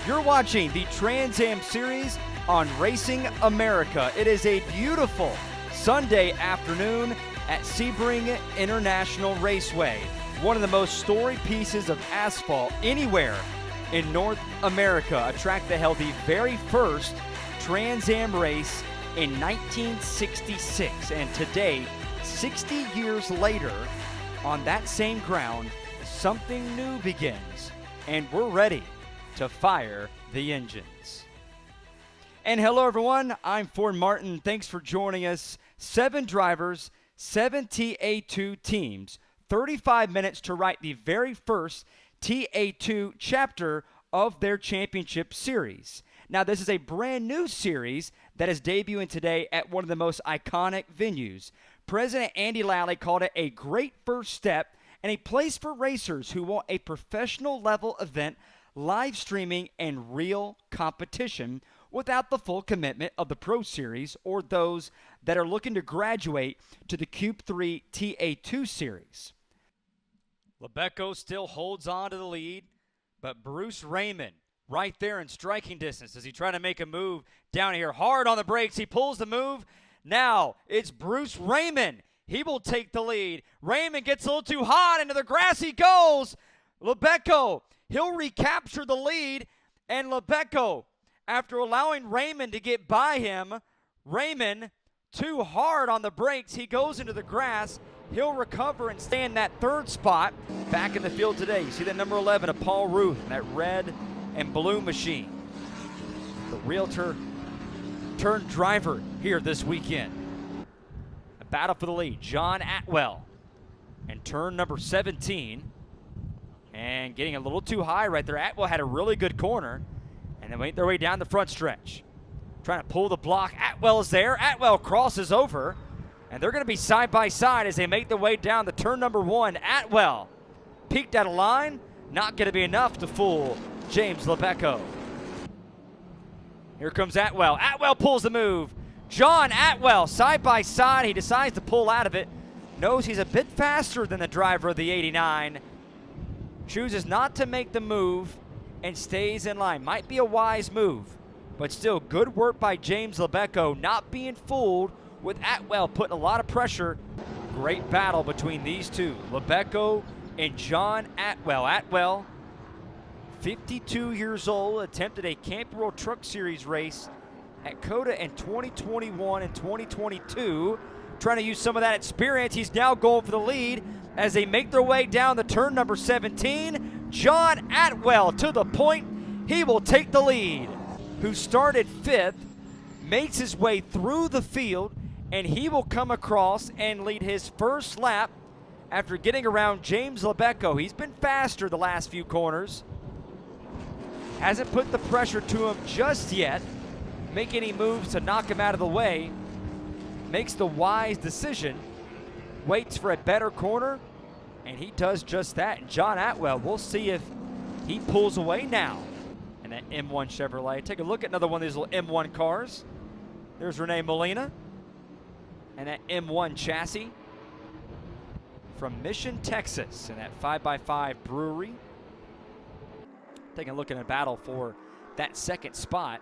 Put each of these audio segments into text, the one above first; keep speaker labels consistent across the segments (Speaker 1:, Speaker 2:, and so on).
Speaker 1: You're watching the Trans Am Series on Racing America. It is a beautiful Sunday afternoon at Sebring International Raceway, one of the most storied pieces of asphalt anywhere in North America, a track that held the very first Trans Am race in 1966. And today, 60 years later, on that same ground, something new begins, and we're ready to fire the engines. And hello everyone, I'm Ford Martin. Thanks for joining us. 7 drivers, 7 TA2 teams, 35 minutes to write the very first TA2 chapter of their championship series. Now, this is a brand new series that is debuting today at one of the most iconic venues. President Andy Lally called it a great first step and a place for racers who want a professional level event, live streaming, and real competition without the full commitment of the Pro Series or those that are looking to graduate to the Cube 3 TA2 series. Lebeco still holds on to the lead, but Bruce Raymond right there in striking distance as he trying to make a move down here. Hard on the brakes. He pulls the move. Now it's Bruce Raymond. He will take the lead. Raymond gets a little too hot. Into the grass he goes. Lebeco, he'll recapture the lead. And Lebeco, after allowing Raymond to get by him, Raymond too hard on the brakes. He goes into the grass. He'll recover and stay in that third spot. Back in the field today, you see that number 11 of Paul Ruth, that red and blue machine. The realtor turned driver here this weekend. A battle for the lead. John Atwell and turn number 17. And getting a little too high right there. Atwell had a really good corner. And they made their way down the front stretch. Trying to pull the block. Atwell is there. Atwell crosses over. And they're going to be side by side as they make their way down the turn number 1. Atwell peeked out of line. Not going to be enough to fool James Lebeco. Here comes Atwell. Atwell pulls the move. John Atwell side by side. He decides to pull out of it. Knows he's a bit faster than the driver of the 89. Chooses not to make the move and stays in line. Might be a wise move, but still good work by James Lebeco, not being fooled with Atwell putting a lot of pressure. Great battle between these two, Lebeco and John Atwell. Atwell, 52 years old, attempted a Camping World Truck Series race at COTA in 2021 and 2022. Trying to use some of that experience. He's now going for the lead as they make their way down the turn number 17. John Atwell to the point. He will take the lead. Who started 5th, makes his way through the field, and he will come across and lead his first lap after getting around James Lebeco. He's been faster the last few corners. Hasn't put the pressure to him just yet. Make any moves to knock him out of the way. Makes the wise decision. Waits for a better corner, and he does just that. And John Atwell, we'll see if he pulls away now. And that M1 Chevrolet. Take a look at another one of these little M1 cars. There's Renee Molina. And that M1 chassis from Mission, Texas, and that 5x5 brewery. Taking a look at a battle for that second spot.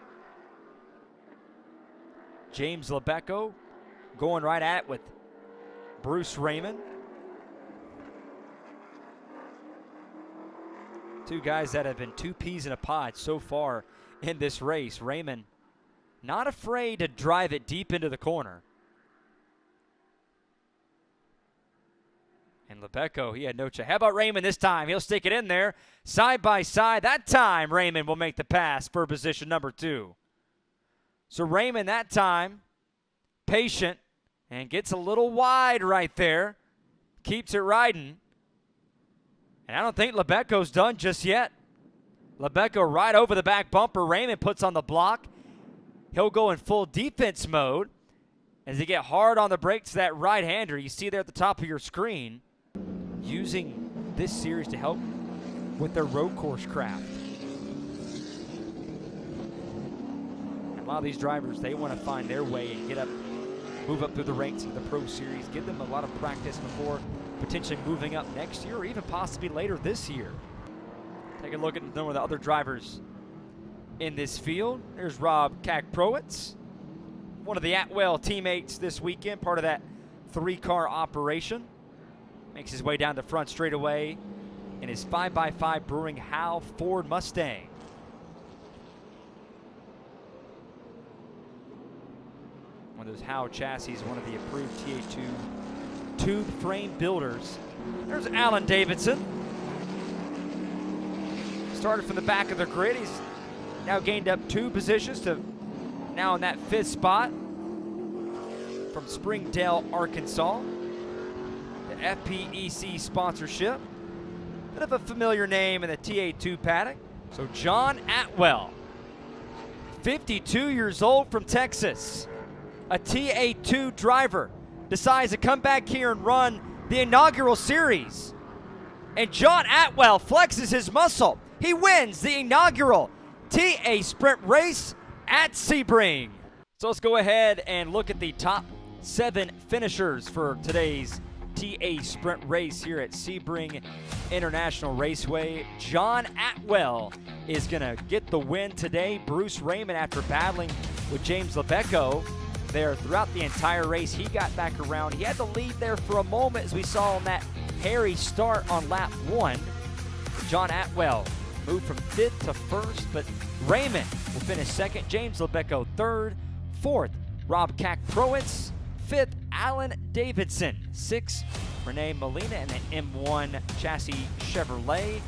Speaker 1: James Lebeco going right at it with Bruce Raymond. Two guys that have been 2 peas in a pod so far in this race. Raymond not afraid to drive it deep into the corner. And Lebeco, he had no chance. How about Raymond this time? He'll stick it in there. Side by side. That time, Raymond will make the pass for position number 2. So Raymond that time, patient, and gets a little wide right there. Keeps it riding. And I don't think Lebeco's done just yet. Lebeco right over the back bumper. Raymond puts on the block. He'll go in full defense mode as he get hard on the brakes to that right-hander. You see there at the top of your screen. Using this series to help with their road course craft. And a lot of these drivers, they want to find their way and get up, move up through the ranks of the Pro Series, give them a lot of practice before potentially moving up next year or even possibly later this year. Take a look at some of the other drivers in this field. There's Rob Kakprowitz, one of the Atwell teammates this weekend, part of that 3-car operation. Makes his way down the front straightaway in his 5x5 Brewing Howe Ford Mustang. One of those Howe chassis, one of the approved TA2 tube frame builders. There's Alan Davidson. Started from the back of the grid. He's now gained up 2 positions to now in that 5th spot from Springdale, Arkansas. The FPEC sponsorship. Bit of a familiar name in the TA2 paddock. So John Atwell, 52 years old from Texas. A TA2 driver decides to come back here and run the inaugural series. And John Atwell flexes his muscle. He wins the inaugural TA Sprint race at Sebring. So let's go ahead and look at the top 7 finishers for today's TA Sprint race here at Sebring International Raceway. John Atwell is going to get the win today. Bruce Raymond, after battling with James Lebecco there throughout the entire race, he got back around. He had the lead there for a moment, as we saw on that hairy start on lap 1. John Atwell moved from 5th to 1st, but Raymond will finish 2nd, James Lebecco 3rd, 4th, Rob Kakprowitz, 5th, Alan Davidson, 6th, Renee Molina and an M1 chassis Chevrolet.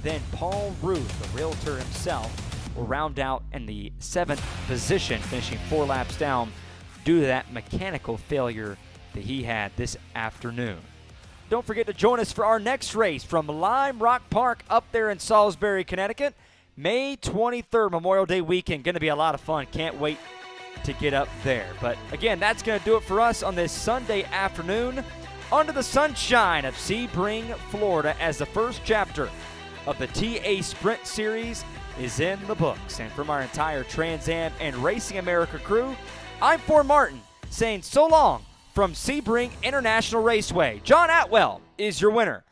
Speaker 1: Then Paul Ruth, the realtor himself, will round out in the 7th position, finishing 4 laps down due to that mechanical failure that he had this afternoon. Don't forget to join us for our next race from Lime Rock Park up there in Salisbury, Connecticut. May 23rd, Memorial Day weekend. Going to be a lot of fun. Can't wait to get up there. But again, that's going to do it for us on this Sunday afternoon under the sunshine of Sebring, Florida, as the first chapter of the TA Sprint Series is in the books. And from our entire Trans Am and Racing America crew, I'm Ford Martin saying so long from Sebring International Raceway. John Atwell is your winner.